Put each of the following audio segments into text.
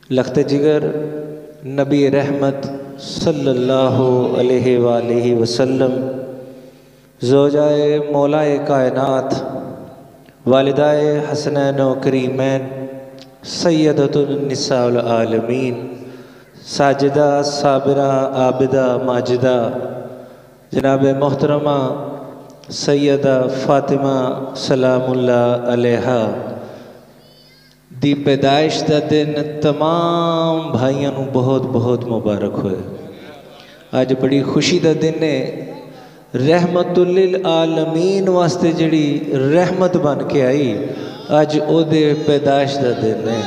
लख्त जिगर नबी रहमत सल्लल्लाहु अलैहि वसल्लम, ज़ौजाए मौलाए कायनात, वालिदाए हसनैन व करीमैन, सैयदतुन निसाउल आलमीन, साजिदा साबिरा आबिदा माजिदा, जनाब मोहतरमा सैयदा फ़ातिमा सलामुल्लाह अलैहा दी पैदाइश का दिन तमाम भाइयों को बहुत बहुत मुबारक होए। अज बड़ी खुशी का दिन है। रहमतुल लिल आलमीन वास्ते जड़ी रहमत बन के आई, अज ओदे पैदाइश का दिन है।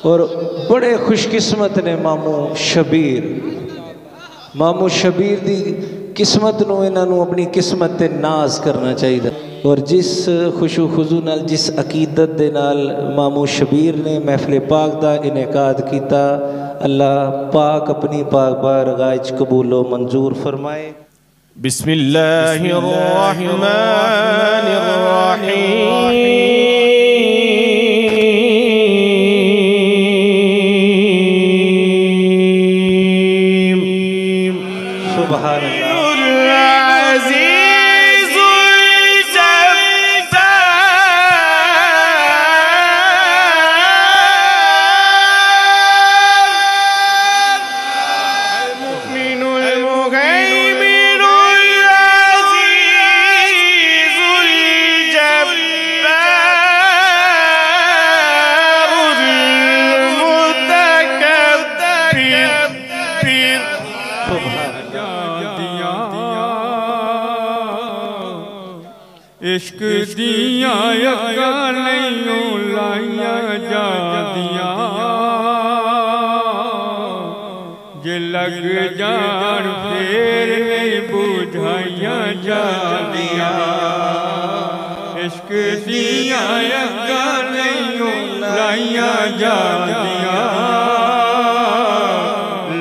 और बड़े खुशकिस्मत ने मामू शबीर दी किस्मत नूं इन्हां नूं अपनी किस्मत ते नाज करना चाहिए। और जिस खुशू खुजू नाल, जिस अकीदत दे नाल मामू शबीर ने महफिल पाक दा इनेकाद किया, अल्लाह पाक अपनी पाक बारगाह च कबूलो मंजूर फरमाए। बिस्मिल्लाहिर्रहमानिर्रहीम। सुभान अल्लाह। इश्क दिया नहीं लाइया जा दिया, जे लग जान फिर नहीं बुझाइया जा दिया। इश्क दिया नहीं लाइया जा दिया,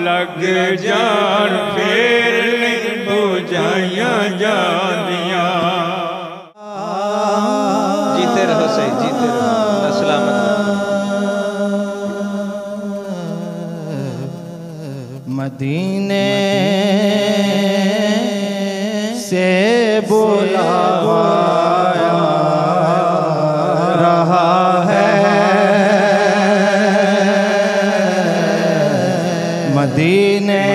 लग जान फिर नहीं बुझाइया जा दिया। जीते रहो सही, जीते रहो, सलामत। मदीने से बुलावा रहा है, मदीने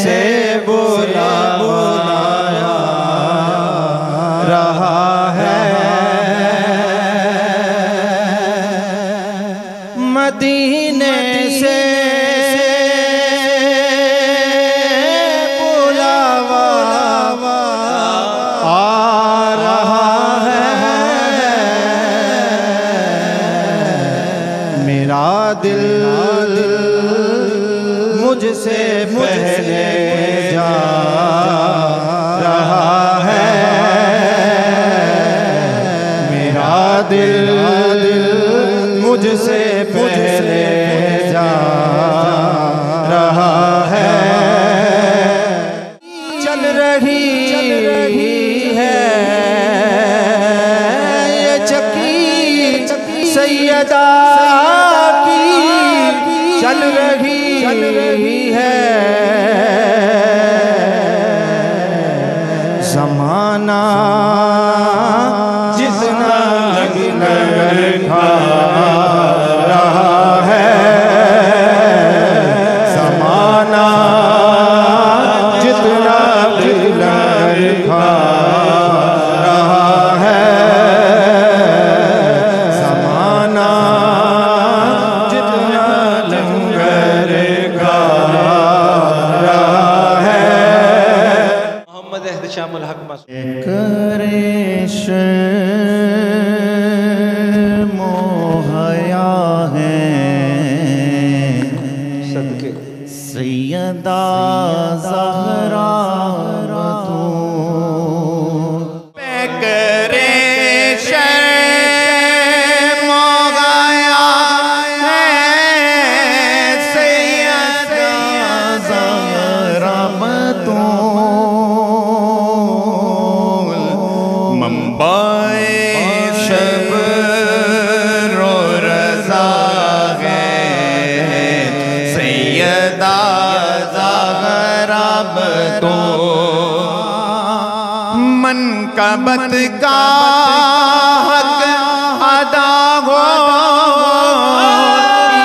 से बुलावा रहा है, मदीने से बुलावा आ रहा है। मेरा दिल मुझसे पहले जा रहा है, मेरा दिल मुझसे पहले जा रहा है। चल रही है ये चक्की सैयदा की, चल रही है। ज़माना जितना खा रहा है, ज़माना जितना खा रहा है, ज़माना जितना लंगर खा रहा है। मोहम्मद एहतशामुल हक मोहया है सदके सैयदा ज़हरा बतूल पे करे मोहया है, सैयदा ज़हरा बतूल मंबाए शब रो रज़ा मनकबत का हक अदा हो,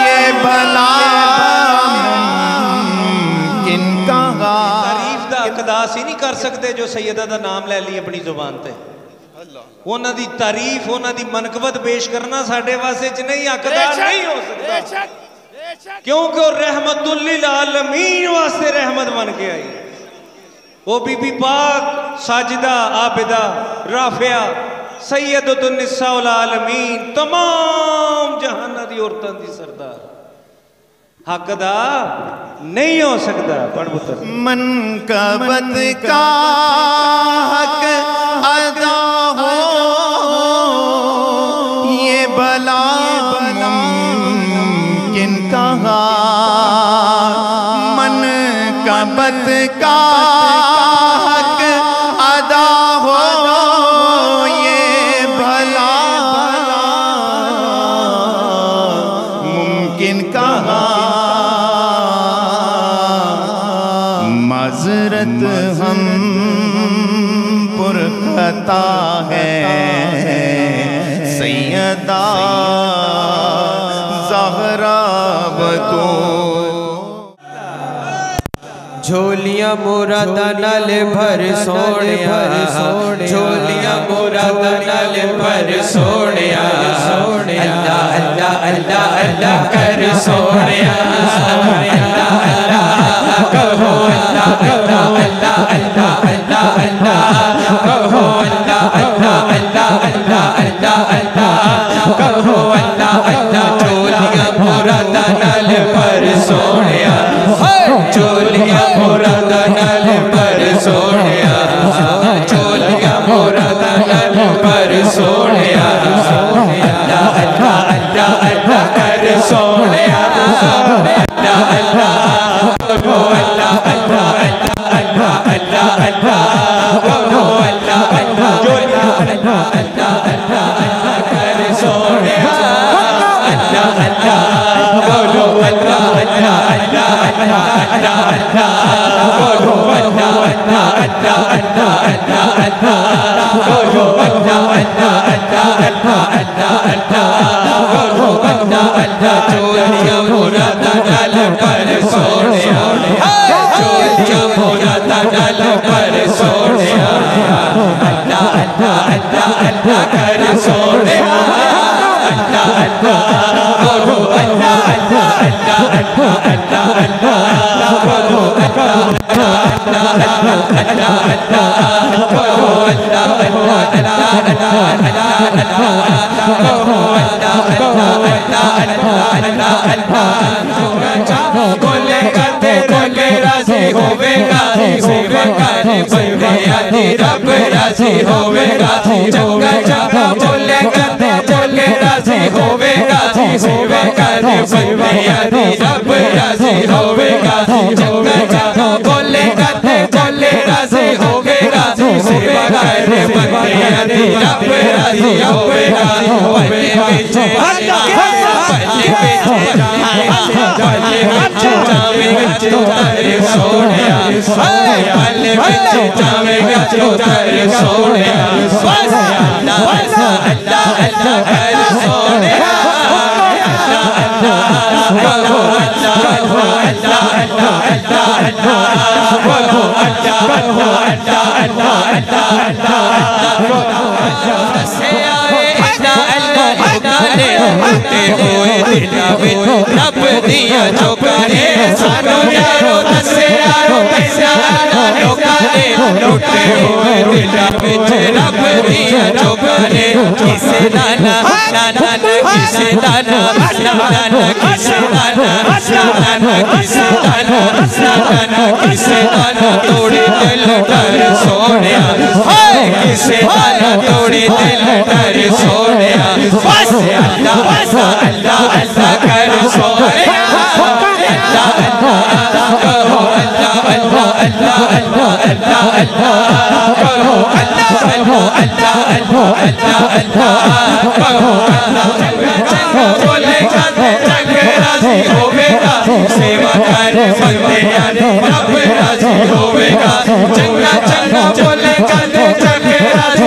ये भला मुमकिन कहा। तारीफ दा अकदास ही नहीं कर सकते जो सैयदा दा नाम ले ली अपनी जुबान ते। उन्हां दी तारीफ, उन्हां दी मनकबत पेश करना साडे वास्ते च नहीं, हकदार नहीं हो सकता, क्योंकि वो रहमतुल लिल आलमीन वास्ते रहमत बन के आई। वो बीबी पाक साजिदा आबिदा राफिया सैयदतुन निसाउल आलमीन, तमाम जहाना दी औरतां दी सरदार, हकदार नहीं हो सकता। पढ़ पुत्र। मनकबत का हक अदा हो, ये भला मुमकिन कहा। मनकबत का हक अदा हो, ये भला मुमकिन कहा। माज़रत हम पुरखता है सैयदा ज़हरा बतूल। झोलियां मुरादा नाल भर सोनिया, झोलियां मुरादा नाल भर सोनिया, अल्लाह अल्लाह अल्लाह अल्लाह कर सोनिया, अल्लाह अल्लाह कहो, अल्लाह अल्लाह अल्लाह अल्लाह अल्लाह अल्लाह कहो, अल्लाह अल्लाह अल्लाह अल्लाह अल्लाह अल्लाह कहो, अल्लाह अल्लाह। झोलियां मुरादा नाल भर सोनिया, झोलियां मुरादा नाल भर सोनिया, झोलियां मुरादा नाल भर सोनिया, अल्लाह अल्लाह अल्लाह अल्लाह कर सोनिया, अल्लाह अल्लाह कहो, अल्लाह अल्लाह अल्लाह अल्लाह अल्लाह कहो, अल्लाह अल्लाह झोलियां अल्लाह अल्लाह अल्लाह अल्लाह कर सोनिया, अल्लाह अल्लाह कहो, अल्लाह अल्लाह अल्लाह अल्लाह अल्लाह अल्लाह कहो, अल्लाह अल्लाह अल्लाह अल्लाह अल्लाह अल्लाह कहो, अल्लाह अल्लाह अल्लाह अल्लाह अल्लाह अल्लाह कहो, अल्लाह अल्लाह। झोलियां मुरादा नाल भर सोनिया, झोलियां मुरादा नाल भर सोनिया, अल्लाह अल्लाह अल्लाह अल्लाह कर सोनिया, अल्लाह अल्लाह कहो, अल्लाह अल्लाह अल्लाह अल्लाह अल्लाह अल्लाह कहो, अल्लाह अल्लाह अल्लाह अल्लाह अल्लाह कहो, अल्लाह अल्लाह अल्लाह अल्लाह अल्लाह कहो, अल्लाह अल्लाह अल्लाह अल्लाह अल्लाह अल्लाह। बोले करते बोले राजी होवेगा, सेवा करे बंदियां दी रब राजी होवेगा, चंगा चंगा बोले करते बोले राजी होवेगा, सेवा करे बंदियां दी रब राजी होवेगा, चंगा चंगा बोले करते बोले राजी होवेगा, सेवा करे बंदियां दी रब राजी होवेगा। पल्ले विच जावेगा तू तारे सोनिया, पल्ले विच जावेगा तू तारे सोनिया, अल्लाह अल्लाह अल्लाह अल्लाह कर सोनिया, अल्लाह अल्लाह कहो, अल्लाह अल्लाह अल्लाह अल्लाह अल्लाह अल्लाह कहो, अल्लाह अल्लाह अल्लाह अल्लाह अल्लाह अल्लाह से आए अल्लाह अल्लाह गाने होते हुए दिला में रब दिया जो करे सानो यारो दसे यारो कैसा लोकाने लौटे हुए दिला में रब दिया जो करे, किसे दाना नाना किसे दाना नाना किसे दाना नाना किसे दाना नाना किसे दाना तोड़ी दिल डर सोनिया, किसे दाना तोड़ी दिल डर सोनिया, बस अल्लाह अल्लाह अल्लाह अल्लाह कर सोनिया, अल्लाह अल्लाह कहो, अल्लाह अल्लाह अल्लाह अल्लाह अल्लाह अल्लाह कहो, अल्लाह अल्लाह अल्लाह अल्लाह अल्लाह अल्लाह कहो, अल्लाह चंगा बोले करते जग राजी होवेगा, सेवा करे बंदियां रब राजी होवेगा, चंगा चंगा बोले करते जग राजी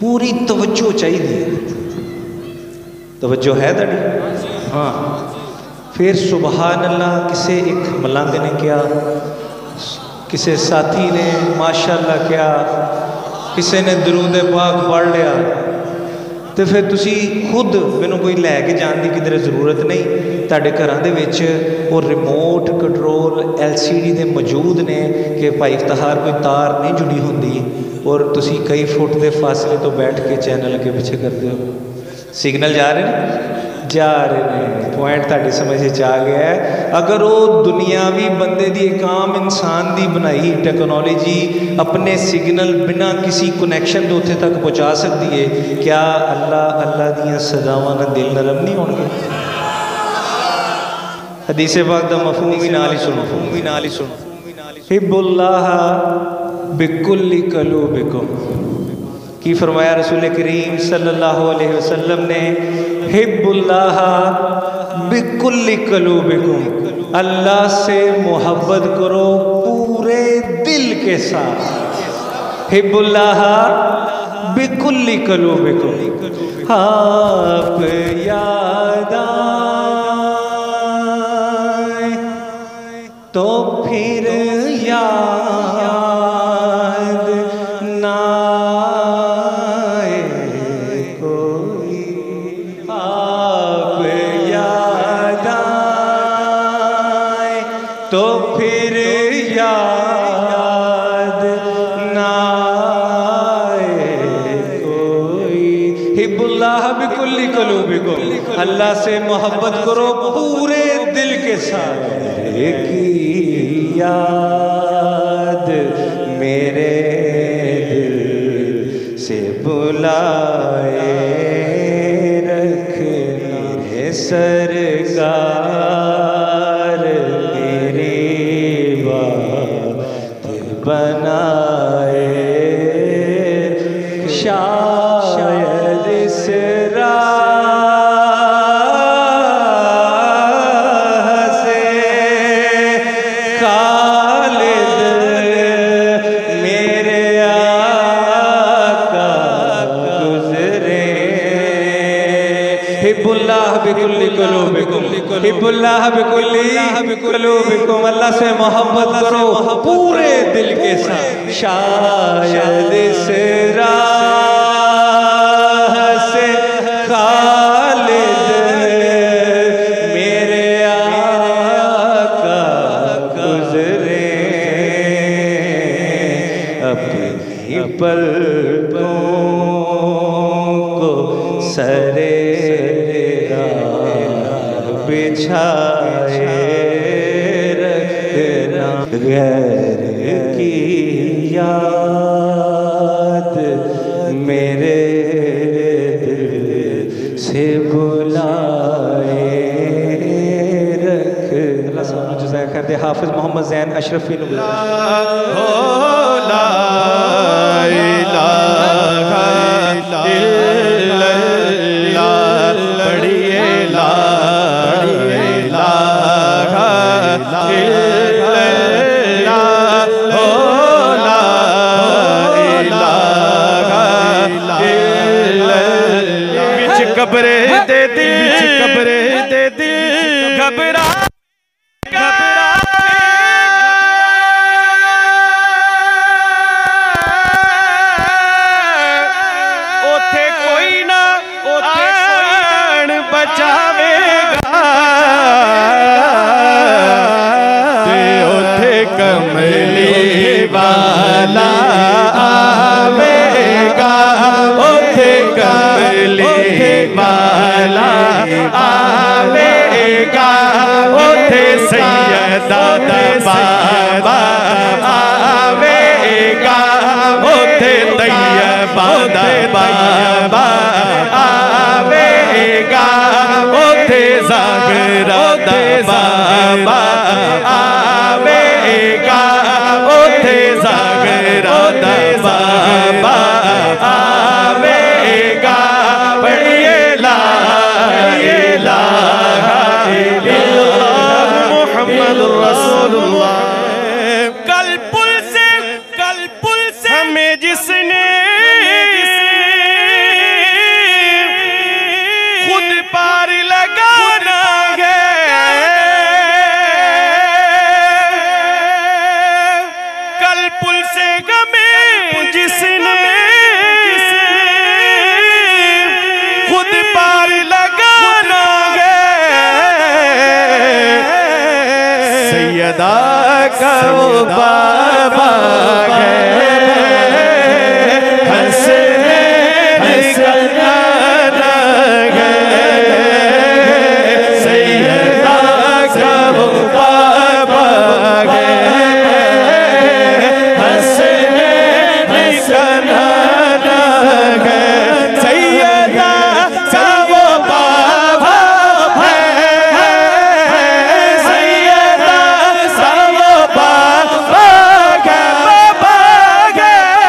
पूरी तवज्जो चाहिए। तवज्जो है तड़ी? हाँ। फिर सुबहान अल्लाह किसे एक मलंग ने किया, किसे साथी ने माशाअल्लाह किया, किसी ने दरूद पाक पढ़ लिया, तो फिर तुसी खुद मैनू कोई लैके जाने की किधर जरूरत नहीं। तुहाडे घरां दे विच वो रिमोट कंट्रोल LCD दे मौजूद ने कि भाई इफ्तिखार कोई तार नहीं जुड़ी होंदी और तुसी कई फुट के फासले तो बैठ के चैनल अगे पिछे करते हो। सिग्नल जा रहे हैं, जा रहे हैं। पॉइंट तुहाडी समझ आ गया है। अगर वो दुनियावी बंदे दी एक आम इंसान दी बनाई टेक्नोलॉजी अपने सिग्नल बिना किसी कनैक्शन के उत्थे तक पहुँचा सकती है, क्या अल्लाह अल्लाह दियाँ सजावां नाल दिल नरम नहीं होणगे? हदीस पाक दा मफहूम भी नाल ही सुनो। हिब्बुल्लाह बिकुल्ली कलूबिकुम। की फरमाया रसूल करीम सल्लल्लाहु अलैहि वसल्लम ने, हिब्बुल्लाह बिकुल्ली कलूबिकुम, अल्लाह से मोहब्बत करो पूरे दिल के साथ। हिब्बुल्लाह बिकुल्ली कलूबिकुम। आप याद आए तो फिर याद ना आए कोई, आप याद आए तो फिर याद ना आए कोई। हिब्बुल्लाह बिकुल्ली कलूबिकुम, अल्लाह से मोहब्बत करो पूरे दिल के साथ। की याद मेरे दिल से बुलाए रखना, सरकार मेरी बात बनाए। शायद इस हिब्बुल्लाह बिकुल्ली कलूबिकुम, अल्लाह से मोहब्बत करो पूरे दिल के साथ। शायद इस राह से खालिद मेरे आका गुजरे, अपनी पलकों को सरे बिछाए रखना, गैर की याद मेरे दिल से बुलाए रखना। कर दे हाफिज मोहम्मद जैन अशरफी नु कब्रे दे दिल घबरा ओथे कोई ना आन बचावेगा ते ओथे कमली वाला आवेगा ओथे कमली वाला आवेगा ओथे सैयदा बाबा आवेगा ओथे तैयबा बाबा आवेगा ओथे ज़ागरा बाबा आवेगा ओथे ज़ागरा बाबा आवेगा पढ़िए ला इलाहा इल्लल्लाह मुहम्मद रसूलुल्लाह। कल पुल से हमें जिसने खुद पार लगाना है कल पुल से हमें जिसने खुद पार लगाना है सैयदा का वो बाबा है हंसने निकलना है सैयदा का वो बाबा है हंसने निकलना है सैयदा का वो बाबा है सैयदा का वो बाबा है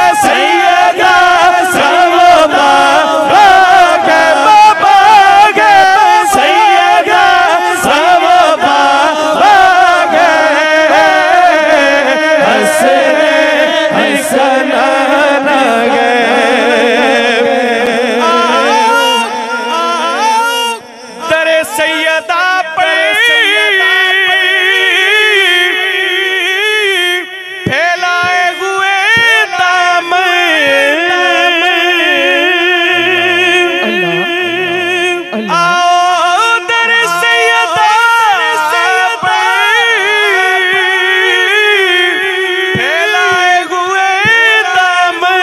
सैयदा का वो बाबा है सैयदा का वो बाबा है हंसने निकलना है दरे सैयदा पर फैलाए हुए दामन आओ दरे सैयदा पर फैलाए हुए दामन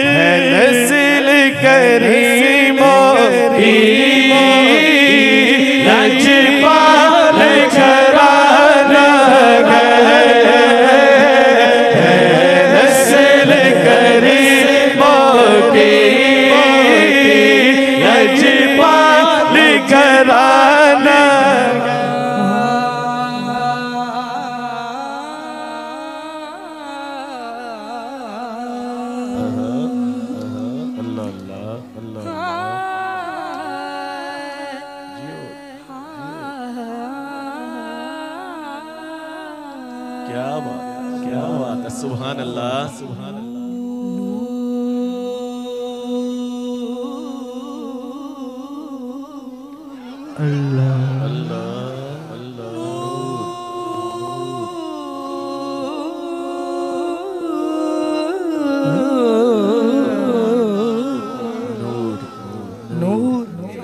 है नस्ल करीमों की लजपाल घराना है नस्ल करीमों की लजपाल घराना क्या बात है सुभान अल्लाह सुभान अल्लाह अल्लाह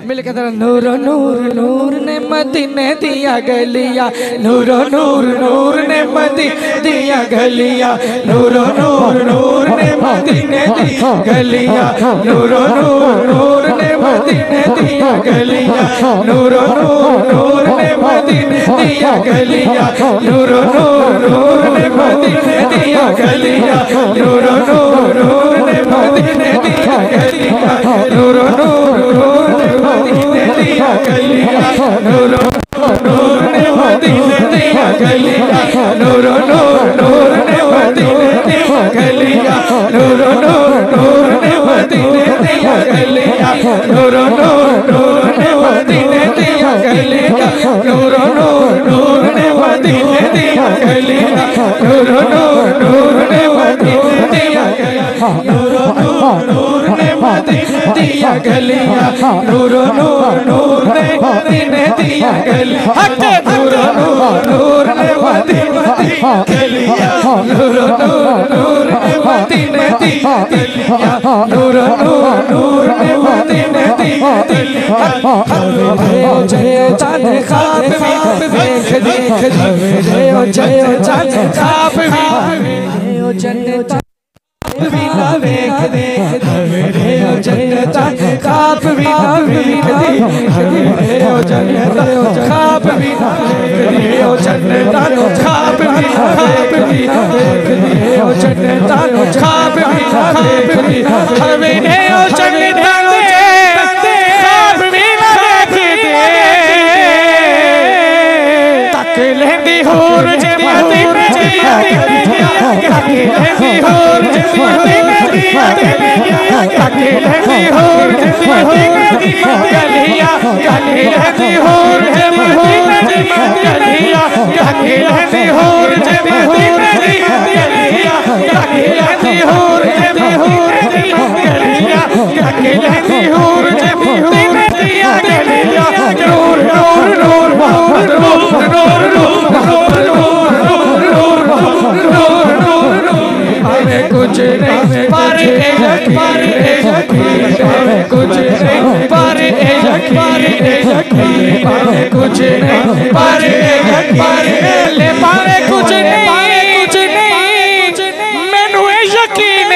मिल के तरह नूर नूर नूर ने मदीने दिया गलिया नूर नूर नूर ने मदीने दिया गलिया नूर नूर नूर ने मदीने दिया गलिया नूर नूर नूर ने मदीने दिया गलिया नूर नूर नूर ने मदीने दिया गलिया नूर नूर नूर ने मदीने दिया गलिया नूर नूर नूर ने मदीने दिया गलिया नूर नूर नूर ने मदीने दिया गलिया नूर नूर मदीने दिया गलियां नूरो नूर नूर ने मदीने दिया गलियां नूरो नूर नूर ने मदीने दिया गलियां नूरो नूर नूर ने मदीने दिया गलियां नूरो नूर नूर ने मदीने दिया गलियां नूरो नूर नूर ने मदीने दिया गलियां नूरो नूर नूर ने मदीने दिया गलियां नूरो नूर नूर ने मदीने दिया गलियां नूरो नूर नूर ने मदीने दिया गलियां नूरो नूर नूर ने मदीने दिया गलियां नूरो नूर नूर ने मदीने दिया गलियां जय चांद ख्वाब देख देख जय चांद ख्वाब जय जन्नत वीला वेख देख रे ओ जन्नत ख्वाब वीला वेख देख रे ओ जन्नत ख्वाब वीला रे ओ जन्नत ख्वाब वीला देख रे ओ जन्नत ख्वाब वीला देख रे ओ जन्नत ख्वाब वीला देख तक लेंदी होर जे मदीने दिया तक लेंदी होर जे मदीने दिया तक लेंदी होर जे मदीने दिया गलियां गली लेंदी होर जे मदीने दिया गलियां गली लेंदी होर जे मदीने दिया गलियां गली लेंदी होर जे मदीने दिया गलियां गली लेंदी होर जे मदीने दिया गलियां नूर नूर नूर नूर नूर कुछ नहीं पर कुछ नहीं पर कुछ नहीं पर ले पावे कुछ नहीं मैनू यकीन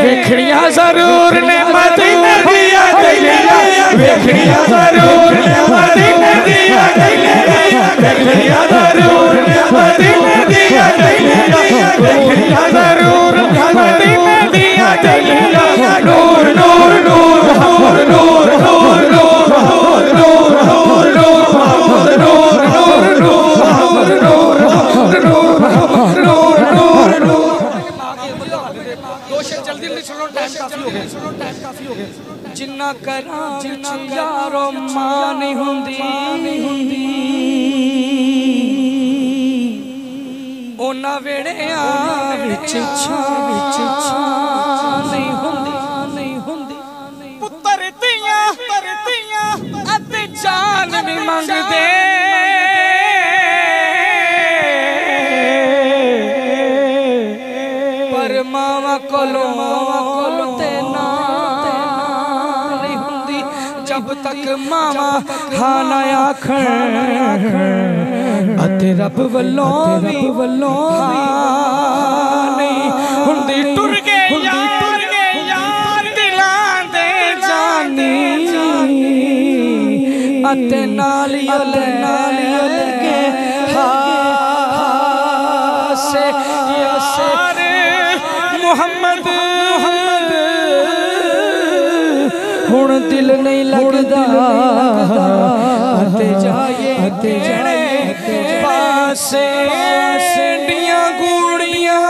वेखड़ियां जरूर ने मदीने दिया गलियां वेखड़ियां जरूर ने मदीने दिया गलियां वेखड़ियां जरूर ने मदीने दिया गलियां वेखड़ियां जरूर ने मदीने दिया गलियां नूर नूर नूर नूर नूर नूर नूर नूर जिन्ना करा यारो मां नहीं हुंदी ओना वेड़िया विच नहीं हुंदी पुत्तर दियां अते जान भी मंगदे पर मावा कोलो ते ना नहीं हुंदी जब तक मावा हाँ ना आखण अते रब वल्लों नहीं हुंदी टुर गए यार दिलां दे जानी अते नाली के हासे यार मुहम्मद हुण दिल नहीं लगदा अते जाए पासे डियां गूड़ियां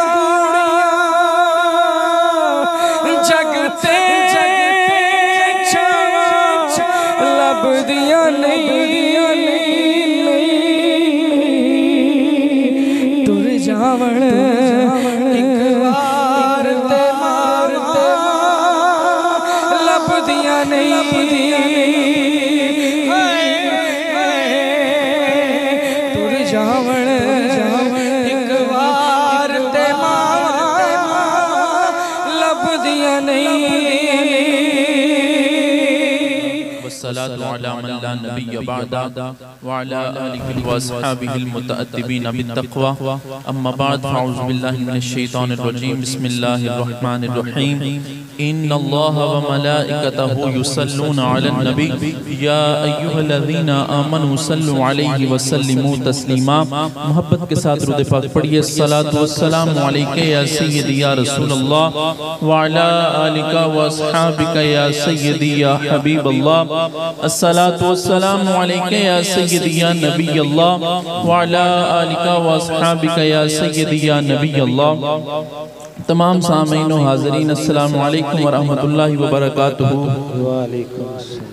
जगते लभदियां नहीं तुर जावण एक बार ते मारते लभदियां नहीं एक बार ते लभदियां नहीं वस्सलातु अला मन ला नबिय्य बअदा वअला आलिहि व अस्हाबिहिल मुतअद्दिबीन बित्तक़वा अम्मा बाद फ़अऊज़ु बिल्लाहि मिनश शैतानिर रजीम बिस्मिल्लाहिर रहमानिर रहीम इन्नल्लाहा व मलाइकतहु युसल्लूना अलन नबी या अय्युहल्लज़ीना आमनू सल्लु अलैहि व सल्लिमू तस्लीमा। मोहब्बत के साथ दुरूद पाक पढ़िए। सलातु वस्सलामु अलैका या सय्यदी या रसूलल्लाह व अला आलिका व अस्हाबिका या सय्यदी या हबीबल्लाह। अस्सलातु वस्सलामु अलैका या सय्यदी या नबीयल्लाह व अला आलिका व अस्हाबिका या सय्यदी या नबीयल्लाह। तमाम सामीन व हाज़रीन अस्सलामु अलैकुम व रहमतुल्लाहि व बरकातुहू।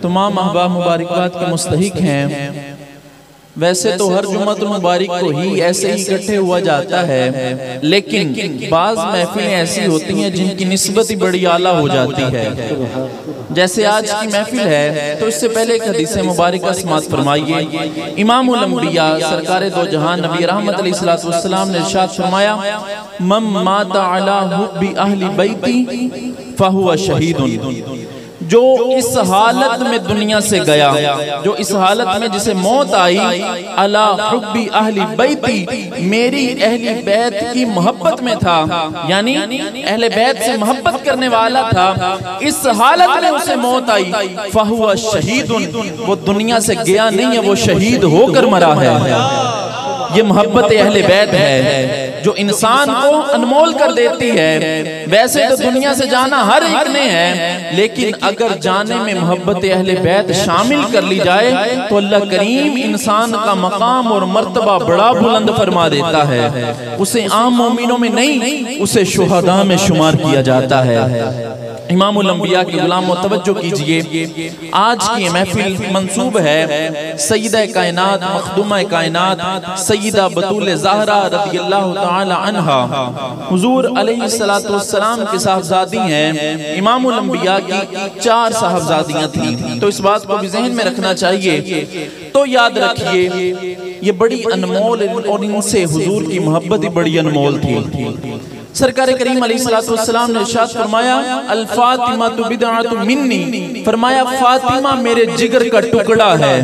तमाम अहबाब मुबारकबाद के मुस्तहिक हैं। वैसे तो हर जुम्मतुल मुबारक को ही ऐसे ही इकट्ठे हुआ जाता है, लेकिन बाज़ महफिलें ऐसी होती हैं जिनकी निस्बत ही बड़ी आला हो जाती है। जैसे आज की महफिल है, तो इससे पहले एक हदीस मुबारक समाअत फरमाइए। इमामुल अंबिया सरकार दो जहान नबी रहमत अलैहिस्सलातु वस्सलाम ने इरशाद फरमाया, मम माता अला हुब्बी अहली बैती फहुवा शहीदुन। जो इस हालत में दुनिया से गया, जो इस हालत में जिसे मौत आई, अला हुब्बी अहली बैती, मेरी अहली बैत की मोहब्बत में था, यानी अहले बैत से मोहब्बत करने वाला था, इस हालत में उसे मौत आई, फहुवा शहीदुन, वो दुनिया से गया नहीं है, वो शहीद होकर मरा है। ये मोहब्बत अहले बैत है जो इंसान को अनमोल कर देती है। वैसे तो दुनिया से जाना हर एक ने है, लेकिन अगर जाने में मोहब्बत अहले बैत शामिल कर ली जाए तो अल्लाह करीम इंसान का मकाम और मर्तबा बड़ा बुलंद फरमा देता है। उसे आम मोमिनों में नहीं, उसे शुहदा में शुमार किया जाता है। इमामुल अंबिया के गुलाम तवज्जो कीजिए। आज की महफिल मंसूब है सय्यदा कायनात मखदूमा कायनात सय्यदा बतूल ज़हरा रज़ियल्लाहु ताला अन्हा हुजूर अलैहिस्सलातु वस्सलाम की साहबजादी हैं। इमामुल अंबिया की 4 साहबजादियां थीं, तो इस बात को भी जहन में रखना चाहिए। तो याद रखिए ये बड़ी अनमोल और इनसे हुजूर की मोहब्बत ही बड़ी अनमोल थी। सरकार करीम अलैहिस्सलातु वस्सलाम ने इरशाद फरमाया, अल फातिमा तु बिदअतु मिन्नी, फरमाया फातिमा मेरे जिगर का टुकड़ा है।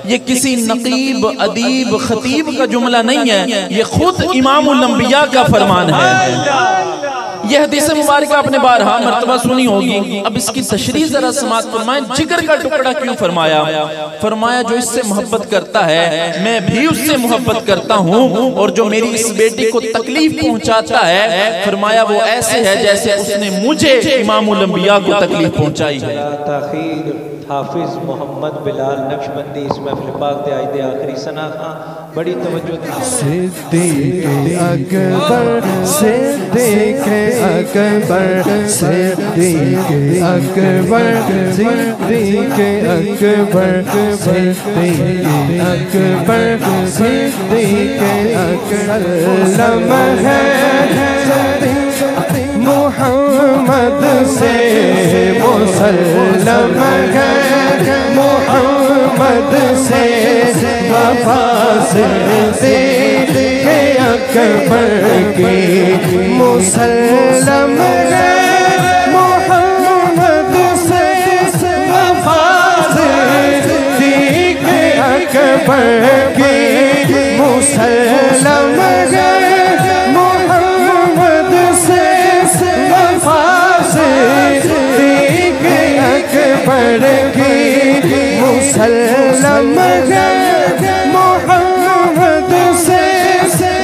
ये किसी नकीब अदीब खतीब का जुमला नहीं है, ये खुद इमामुल अंबिया का फरमान है। यह हदीस मुबारक आपने बारहा मर्तबा सुनी होगी। अब इसकी तशरीह जरा समाअत फरमाएं। जिगर का टुकड़ा क्यों फरमाया? फरमाया जो इससे मोहब्बत करता है मैं भी उससे मोहब्बत करता हूँ, और जो मेरी इस बेटी को तकलीफ पहुँचाता है, फरमाया वो ऐसे है जैसे उसने मुझे इमामुल अंबिया को तकलीफ पहुँचाई है। हाफिज मोहम्मद बिलाल नक्शबंदी इस महफिल पाक दे आए दे आखिरी सना खां बड़ी तवज्जो सिद्दीक़ अकबर सिद्दीक़ अकबर सिद्दीक़ अकबर सिद्दीक़ अकबर सिद्दीक़ अकबर सिद्दीक़ अकबर सल्लम है मोहम्मद से मुसल्लम है, मोहम्मद से वफा से अकबर की मुसल्लम है, मोहम्मद से वफा से अकबर की मुसल्लम है, अकबर की मुसल्लम है, मोहम्मद से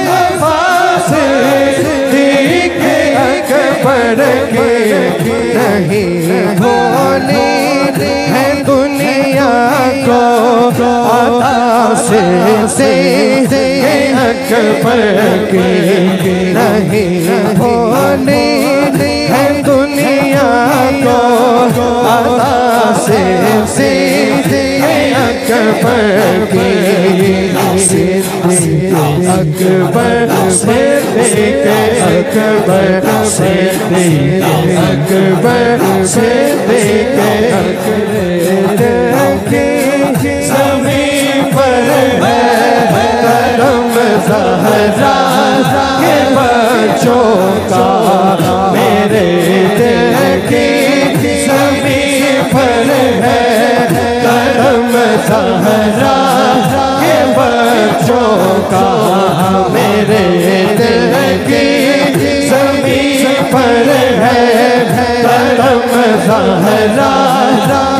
वफा से अकबर की नहीं होनी है दुनिया को अता से अकबर की नहीं होनी है दुनिया को अता से अकबर की सिद्दीक़ अकबर सिद्दीक़ अकबर सिद्दीक़ अकबर सिद्दीक़ अकबर की ज़मीन पर है करम ज़हरा के बच्चों का, मेरे दिल की ज़मीन पर है करम ज़हरा बच्चों का मेरे दिल की ज़मीन पर है करम ज़हरा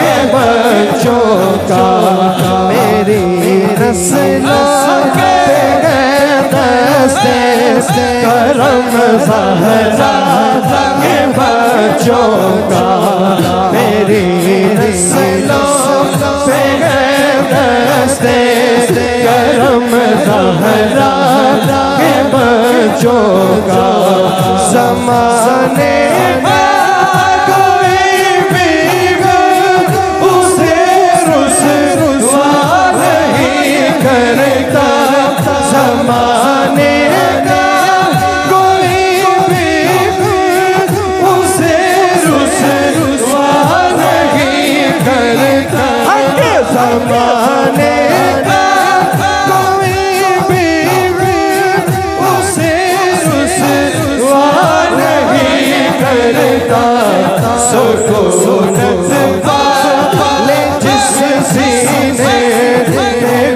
के बच्चों का मेरी नस्लों के दस्ते करम ज़हरा के बच्चों का मेरी नस्लों से दस्ते करम ज़हरा के बच्चों का ज़माने का कोई भी उसे रुसवा नहीं करता ज़माने का कोई भी उसे रुसवा नहीं करता ज़माने का कोई भी उसे रुसवा नहीं करता सुकूनत पाले जिस सीने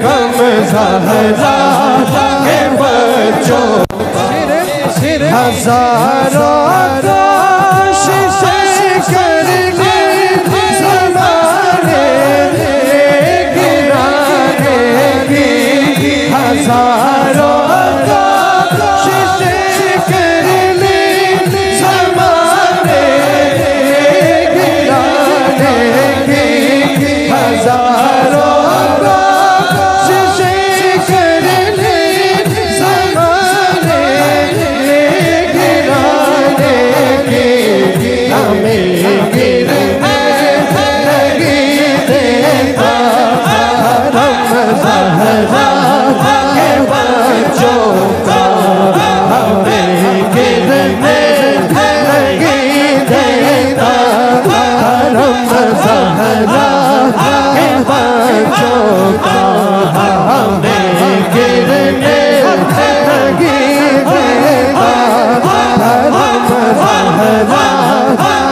गम ज़हरा के बच्चों हज़ारों कोशिशें करके ज़माने गिराने की हज़ारों कोशिशें करके ज़माने गिराने की हज़ारों कोशिशें करके ज़माने गिराने की हमें गिरने लगी देता करम ज़हरा के बच्चों का हमें गिरने लगी देता करम ज़हरा के बच्चों का हमें गिरने लगी देता करम ज़हरा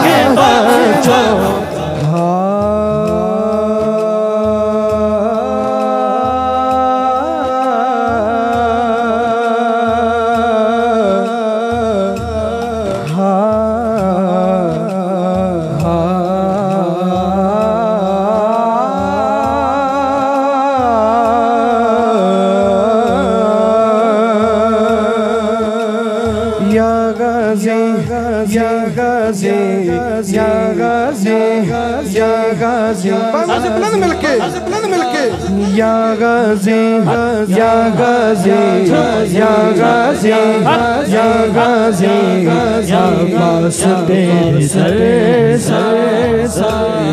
के बच्चों या गाज़ी या गाज़ी या गाज़ी या गाज़ी बुलंद मिलके या गाज़ी या गाज़ी या गाज़ी या गाज़ी या पास तेरे सर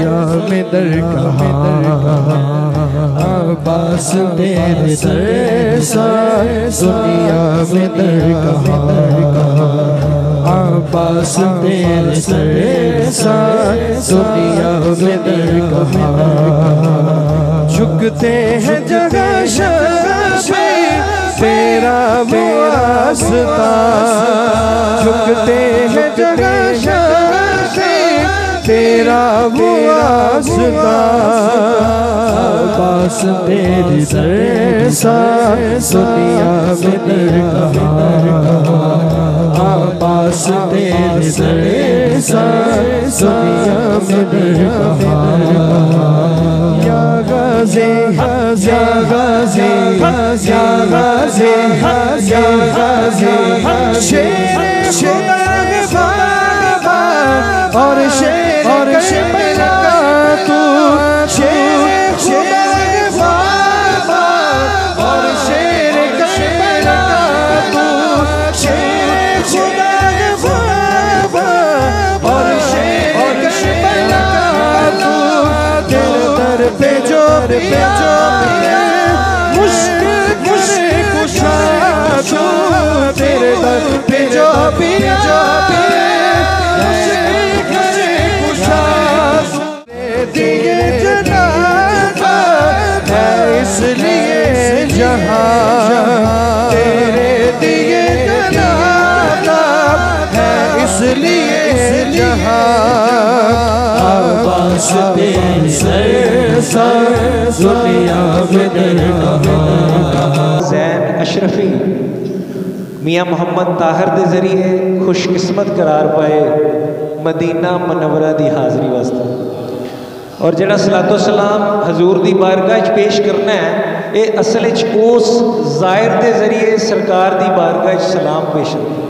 या में दर कहा पास तेरे सर दुनिया में दर कहा पास तेरे सर दुनिया में दर कहा झुकते हैं जगह पे तेरा वास्ता झुकते हैं जगह पे तेरा वास्ता पास तेरे सर दुनिया में दर कहा पास तेरे सर दुनिया में दर कहा या गाज़ी या गाज़ी या गाज़ी या गाज़ी शेर खुदा बाबा और शेर करबला तू शेर खुदा बाबा और शेर करबला तू शेर खुदा बाबा और शेर करबला तू तेरे दर पे जो मुश्किल कुशा तू तेरे दर पे जो दिए जनाजा है इसलिए जहाँ तेरे दिए जनाजा है इसलिए जहाँ आवाज़ तेरे सर दुनिया में दर कहा जैन अशरफी मियाँ मोहम्मद ताहिर के जरिए खुशकिस्मत करार पाए मदीना मनवरा की हाज़री वास्ते। और जिहड़ा सलातो सलाम हजूर की बारगाह पेश करना है, ये असल उस ज़ाहिर के जरिए सरकार की बारगाह सलाम पेश करना,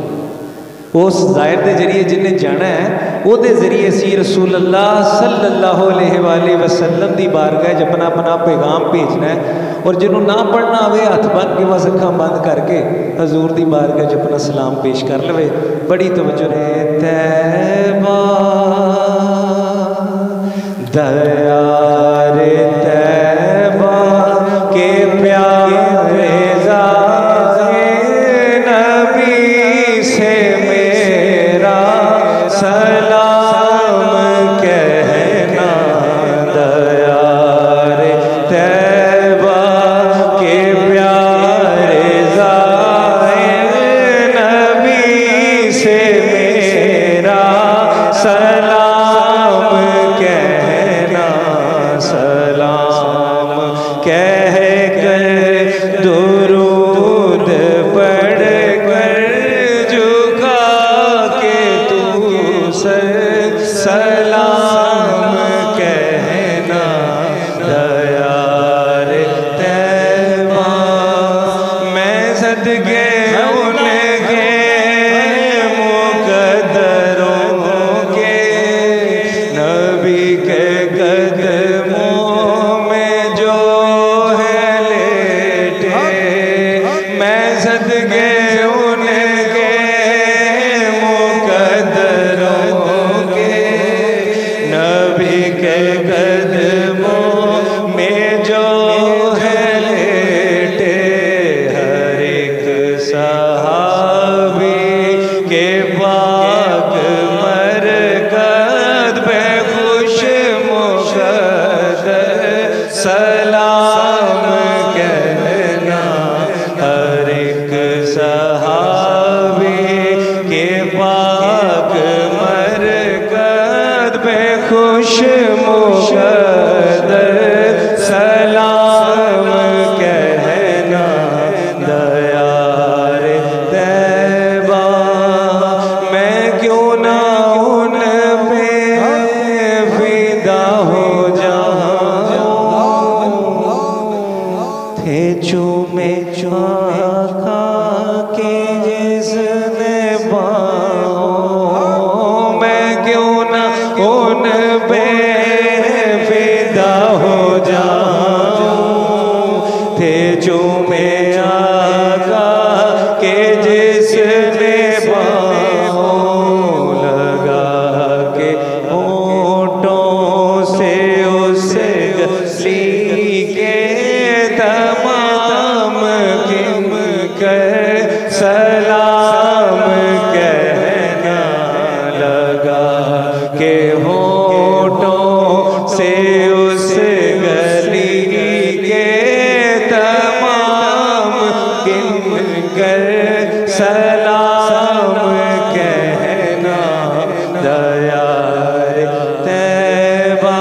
उस ज़ाहिर के जरिए जिन्हें जाना है वो जरिए असी रसूल अल्लाह सल्लल्लाहु अलैहि वसल्लम की बारगाह अपना अपना पैगाम भेजना है। और जिन्होंने ना पढ़ना आवे हाथ बन के बस अखा बंद करके हजूर की बारगाह अपना सलाम पेश कर लवे। बड़ी तवज्जो ने तैबा दयारे तैबा के प्यारे ज़ाते नबी से मेरा सलाम कहना। दयारे तैबा के प्यारे ज़ाते नबी से मेरा सलाम कहना। सलाम कह कर दुरूद पढ़ कर झुका के तू सलाम कहना। दयारे तैबा मैं सदके उनके मुकद्दरों के नबी के कदमों में जो है लेटे। मैं सदके उनके मुकद्दरों के नबी के कदमों में जो है लेटे। हर एक सहाबी के पाक मरकत पे खुश मुक़द्दर सलाम कहना। हर एक सहाबी के पाक मरकत पे खुश मुक़द्दर सलाम कहना। दयारे तैबा मैं क्यों ना उन पे फिदा हो जाऊं। थे चूमे आका के जिसने पाओ। मैं क्यों ना उन पे फिदा हो जाऊं। थे चूमे आका के जिसने पाओ। लगा के होठों से उस गली के तमाम किम कर सलाम कहना। लगा के होठों से उस गली के तमाम किम कर सलाम कहना। दयारे तैबा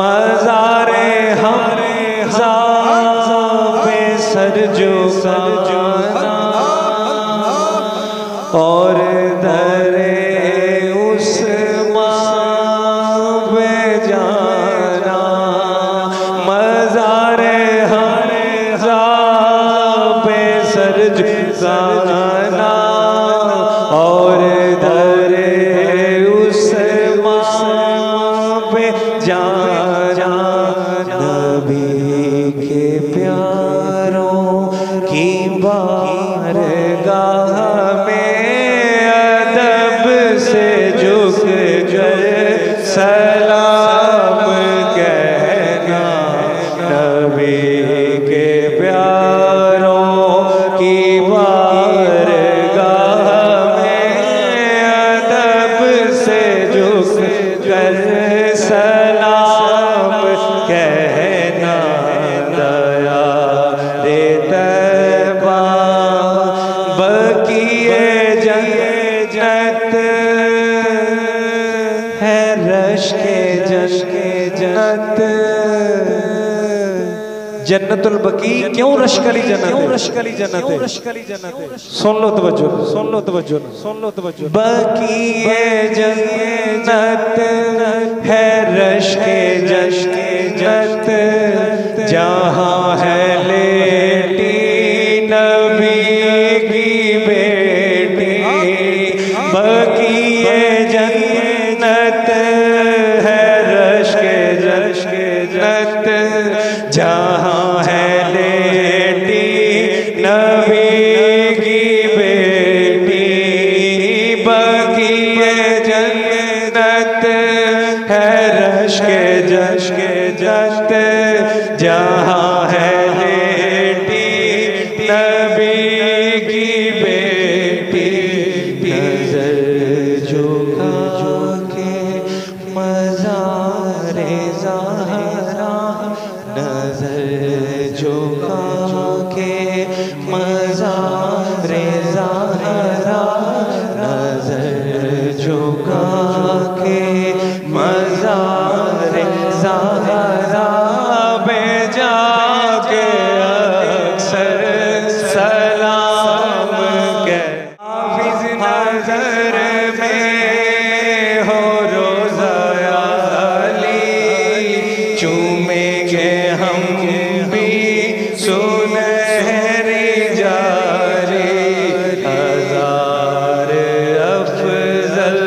मज़ारे जन्नतुल बकी क्यों रशकली जन्नत है? सुन लो तवज्जो, सुन लो तवज्जो, सुन लो तवज्जो। बकी जन्नत है रश्के जन्नत, जहाँ है लेटी नबी की बेटी। बकी जन्नत है रश्के जन्नत, जहाँ है लेटी नबी की बेटी। बकी जन्नत है रश्के जन्नत, जहाँ है लेटी नबी की बेटी। नजर झुका के मज़ारे ज़हरा, नजर झुका के मज़ारे ज़हरा, नजर झुका के मज़ारे ज़हरा पे जाके अक्सर सलाम के। हाफिज़ नजर में हो रोज़ा अली, चूमेंगे हम भी सुनहरी जारी। हजार अफजल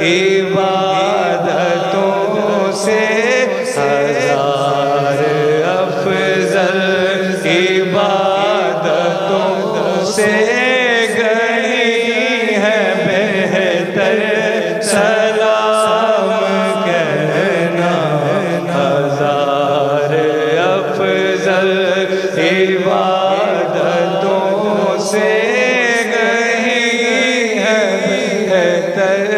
इबादतों से, हजार अफजल इबादतों से गई है बेहतर सलाम कहना। हजार अफजल इबादतों से गई है बेहतर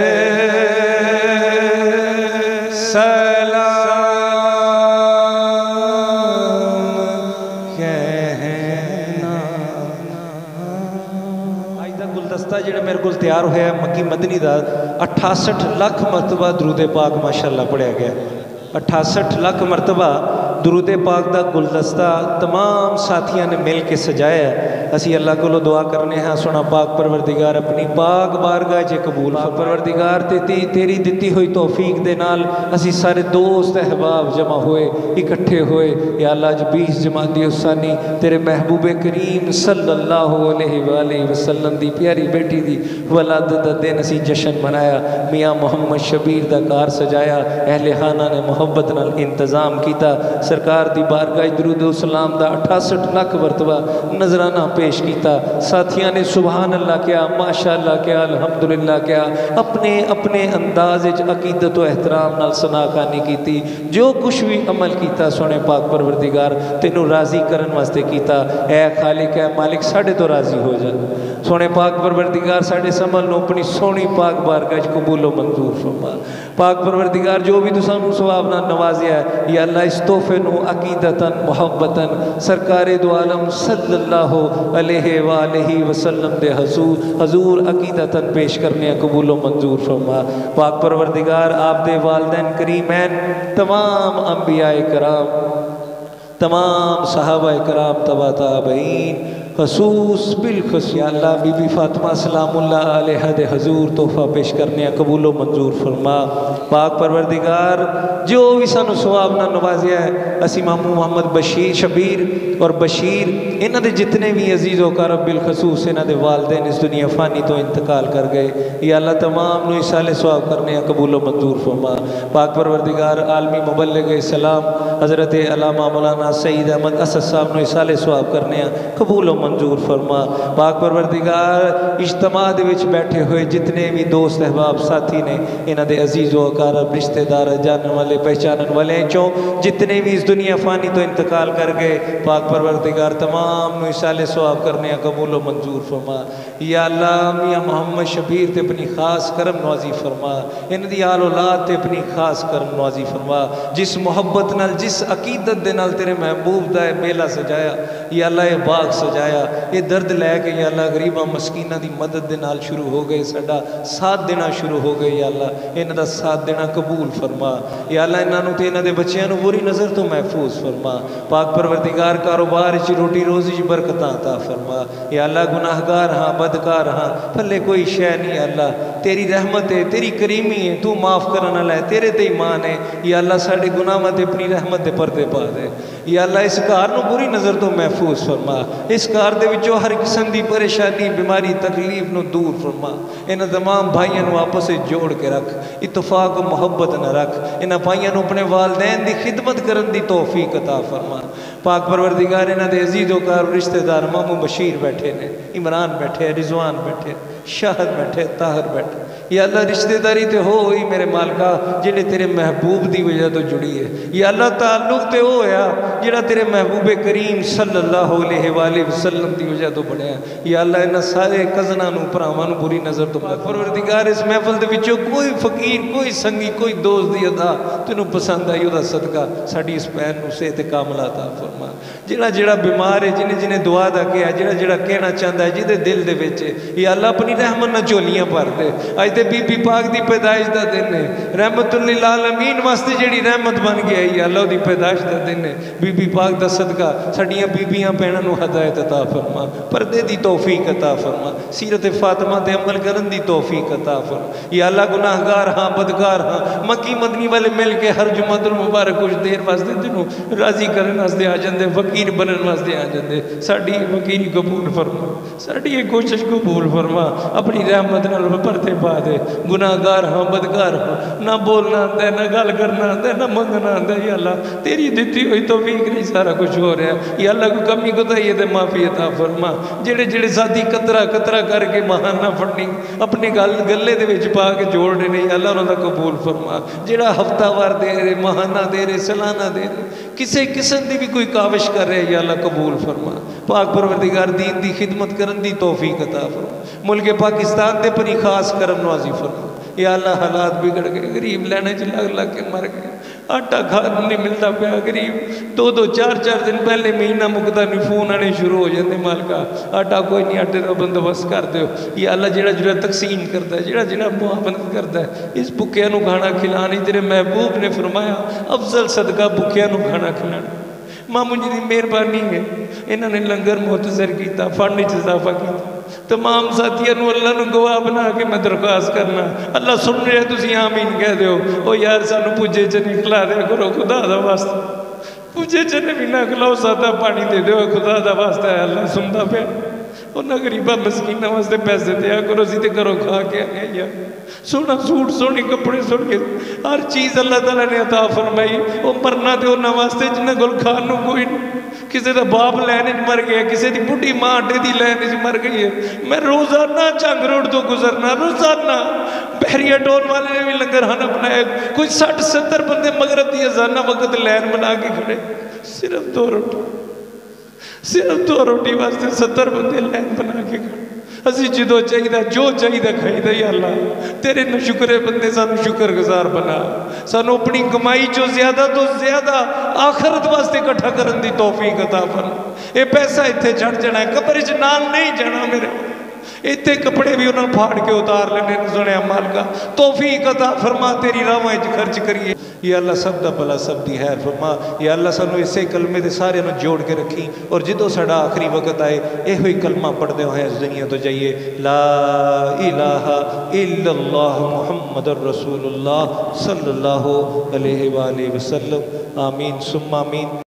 गुलदस्ता जो मेरे को तैयार होया मक्की मदनी का 68 लाख मरतबा दरूदे पाक माशाअल्लाह पढ़िया गया। 68 लाख मरतबा दरूदे पाक का गुलदस्ता तमाम साथियों ने मिल के सजाया। असी अल्लाह को दुआ करने हाँ, सोना पाक परवरदिगार अपनी पाक बारगाह च कबूल। परवरदिगार तेरी दिती हुई तौफीक दे नाल असी सारे दोस्त अहबाब जमा हुए, इकट्ठे हुए। या अल्लाह अज 20 जमाती उसानी तेरे महबूबे करीम सल्लल्लाहु अलैहि वसल्लम दी प्यारी बेटी दी वलादत दा दिन असी जश्न मनाया। मियाँ मोहम्मद शबीर दा कार सजाया, अहले खाना ने मुहब्बत नाल इंतजाम किया। सरकार दी बारगाह दरूद सलाम दा 68 लाख मरतबा नजराना पेश किया। साथियों ने सुभान अल्लाह क्या, माशाअल्लाह क्या, अल्हम्दुलिल्लाह क्या, अपने अपने अंदाज अकीदत व एहतराम नाल सनाखानी की। जो कुछ भी अमल किया सोने पाक परवरदिगार तेनू राजी करन वास्ते किया। ऐ खालिक है मालिक साढ़े तो राजी हो जा। सोने पाक परवरदिगार साढ़े समल नूं अपनी सोहनी पाक बारगाह च कबूलो मंजूर फरमा। पाक परवरदिगार जो भी तुसां नूं सवाब नाल नवाजिया या अल्लाह इस तोहफे नूं अकीदतन मुहब्बतन सरकारे दो आलम सल्लल्लाहु अलैहि वसल्लम दे हजूर अकीदतन पेश करने कबूलो मंजूर फरमा। पाक परवरदिगार आप दे वालिदैन करीमैन, तमाम अंबियाए कराम, तमाम सहाबाए कराम, तबा ताबईन, खसूस बिलखसूस अल्लाह बीबी फातिमा सलामुल्लाह अलैहा दे हजूर तोहफा पेश करने कबूलो मंजूर फरमा। पाक परवरदिगार जो भी सानू सवाब ना नवाजिया है, असी मामू मोहम्मद बशीर शबीर और बशीर इन्हां दे जितने भी अजीज़ वकारब बिलखसूस इन्हां दे वालिदैन इस दुनिया फ़ानी तो इंतकाल कर गए। या अल्लाह तमाम नूं इसाले सवाब करने कबूलो मंजूर फरमा। पाक परवरदिगार आलमी मुबल्लिग इस्लाम हज़रत अल्लामा मौलाना सईद अहमद असद साहब नूं इसाले सवाब करने कबूलो मंजूर फरमा। पाक परवरदिगार इज्तमा दे विच बैठे हुए जितने भी दोस्त अहबाब साथी ने, इन्हां दे अजीज़ वकारब रिश्तेदार जानने वाले पहचानने वाले चों जितने भी इस दुनिया फ़ानी तो इंतकाल कर गए, पाक परवरदिगार तमाम नूं इसाले सवाब करने कबूलो मंजूर फरमा। या अल्लाह मियाँ मोहम्मद शबीर ते अपनी खास करम नवाजी फरमा, इन्हां दी आल औलाद ते अपनी खास करम नवाजी फरमा। जिस मुहब्बत नाल जिस जिस अकीदत दे नाल तेरे महबूब दा मेला सजाया या अल्लाह ये बाग सजाया, ये दर्द लैके या अल्लाह गरीबां मस्कीनां दी मदद दे नाल शुरू हो गए, साडा साथ देना शुरू हो गए। या अल्लाह इन्हां दा साथ देना कबूल फरमा। या अल्लाह इन्हां नूं ते इन्हां दे बच्चिआं नूं बुरी नज़र तो महफूज फरमा। पाक परवरदिगार कारोबार च रोटी रोज़ी च बरकतां अता फरमा। या अल्लाह गुनाहगार हाँ बदकार हाँ भले कोई शय नहीं, अल्लाह तेरी रहमत है, तेरी करीमी है, तू माफ़ करने वाला है, तेरे ते ईमान है। या अल्लाह साडे गुनाहां ते अपनी रहमत दे पर्दे पा दे। या अल्लाह इस घर नूं बुरी नज़र तो महफूज फरमा। इस घर दे विचों हर किस्म की परेशानी बीमारी तकलीफ नूं दूर फरमा। इन्हां तमाम भाइयों नूं आपस में जोड़ के रख, इतफाक और मुहब्बत न रख। इन्हां भाइयों नूं अपने वालदैन की खिदमत करने की तौफीक अता फरमा। पाक परवरदिगार इन्हां दे अजीज़ोकार रिश्तेदार मामू बशीर बैठे ने, इमरान बैठे, रिजवान बैठे, शाहद बैठे, ताहर बैठे। या अल्लाह रिश्तेदारी तो हो ही मेरे मालका जिहड़े तेरे महबूब की वजह तो जुड़ी है। या अल्लाह ताल्लुक तो वो होया जिहड़ा तेरे महबूब करीम सल्लल्लाहु अलैहि वसल्लम की वजह तो बनया। या अल्लाह इन्हां सारे कज़नां नूं भरावां नूं बुरी नज़र तो परवरदिगार इस महफिल दे विचों कोई फकीर कोई संगी कोई दोस्त दी अदा तैनूं पसंद आई उहदा सदका साडी इस भैन नूं सेहत कामला अता फरमा। जिहड़ा जिहड़ा बीमार है जिन्हें जिन्हें दुआ दा कहा जिहड़ा जिहड़ा कहना चाहता है जिहदे दिल दे विच या अल्लाह अपनी रहमत नाल झोलियां भर दे। अज ते बीबी पाक दी पैदाइश दा दिन है, रहमतुल लिल आलमीन वास्ते जिहड़ी रहमत बन गई है अल्लाह दी पैदाइश दा दिन है। बीबी पाक दा सदका साडियां बीबियां भैणां नूं हदायत अता फरमा, पर्दे दी तौफीक अता फरमा, सीरत फातिमा ते अमल करन दी तौफीक अता फरमा। या अल्लाह गुनाहगार हाँ बदकार हाँ मक्की मदनी वाले मिल के हर जुमातुल मुबारक कुछ देर वास्ते तेनूं राजी करन वास्ते आ जांदे, फकीर बनन वास्ते आ जांदे। साडी फकीरी कबूल फरमा, साडी कोशिश कबूल फरमा, अपनी रहमत नाल परते पा दे। गुनाहगार हाँ बदकार हाँ, ना बोलना आंदा है, ना गल करना आंदा है, ना मंगना आंदा है। या अल्लाह तेरी दित्ती हुई तौफीक नहीं सारा कुछ हो रहा है। या अल्लाह कोई कमी कोताही है तो माफी अता फरमा। जेड़े जेड़े साथी कतरा कतरा करके महाना फड़नी अपने गले दे विच पा के जोड़ने नहीं अल्लाह उन्हां दा कबूल फरमा। जेड़ा हफ्तावार दे रहे महाना दे रहे सलाना दे रहे किसी किस्म की भी कोई काविश कर रहे या अल्लाह कबूल फरमा। पाक परवरदिगार दीन की खिदमत करन दी तौफीक अता फरमा। मुल्क पाकिस्तान दे पर खास करम नवाजी फरमा। या अल्लाह हालात बिगड़ गए, गरीब लैने च लग लग के मर गए, आटा खान नहीं मिलता पाया, गरीब दो दो चार चार दिन पहले महीना मुकदा नहीं फोन आने शुरू हो जाते, मालका आटा कोई नहीं, आटे का बंदोबस्त कर दो। या अल्लाह जेड़ा जेड़ा तकसीम करता है जेड़ा जेड़ा मुआवनत करता है इस भुखिया नूं खाना खिलानी तेरे महबूब ने फरमाया अफजल सदका भुखिया नूं खाना खिलाना। मामू जी की मेहरबानी है इन्होंने लंगर मुतज़र किया, फंड च इजाफा किया। तमाम साथियों अल्लाह नूं गवाह बना के मैं दरख्वास्त करना अल्लाह सुन रहे तुसीं आमीन कह दो। ओ यार सानू पुजे च नहीं खिला दे करो खुदा दा वास्ता, पुजे च भी ना खिलाओ सादा पानी दे दो खुदा दा वास्ता है। अल्लाह सुनता पे उन्होंने गरीबा मस्कीना वास्ते पैसे दिया करो, असीं ते घरों खा के आए यार। सोना सूट सोने कपड़े सुन के हर चीज़ अल्लाह ताला ने अता फरमाई। वो मरना तो उन्होंने वास्ते जिन्हें कोल खान नूं कोई नहीं, किसी का बाप लैन मर गया, किसी की बुढ़ी माँ आटे की लैन मर गई है। मैं रोजाना झंग रोड तो गुजरना, रोजाना बहरिया टोन वाले ने भी लंगर खाना बनाया, कोई 60-70 बंदे मगरब की अजाना वक्त लैन बना के खड़े, सिर्फ 2 रोटी, सिर्फ 2 रोटी वास्ते 70 बंदे लैन बना के खड़े। असी जो चाहिए जो चाहिए खाईदा। या अल्लाह तेरे न शुक्रे बंदे सानू शुक्रगुजार बना, सानू अपनी कमाई चो ज्यादा तो ज्यादा आखिरत वास्ते इकट्ठा करने की तौफीक अता फरमा। ये पैसा इत्थे चढ़ जाना है, कब्र च नाल नहीं जाना मेरे, इतने कपड़े भी उन्होंने फाड़ के उतार लेने सुने। मालका तौफीक अता फरमा तेरी रावां च खर्च करिए। या अल्लाह सब दा भला सब दी खैर फरमा। या अल्लाह सानू इसे कलमे दे सारे नूं जोड़ के रखी और जिदों साडा आखिरी वक्त आए इहो ही कलमा पढ़दे होए इस दुनिया तो जाइए, ला इलाहा इल्लल्लाह मुहम्मदुर रसूलुल्लाह सल्लल्लाहु अलैहि वसल्लम। आमीन सुम्मा आमीन।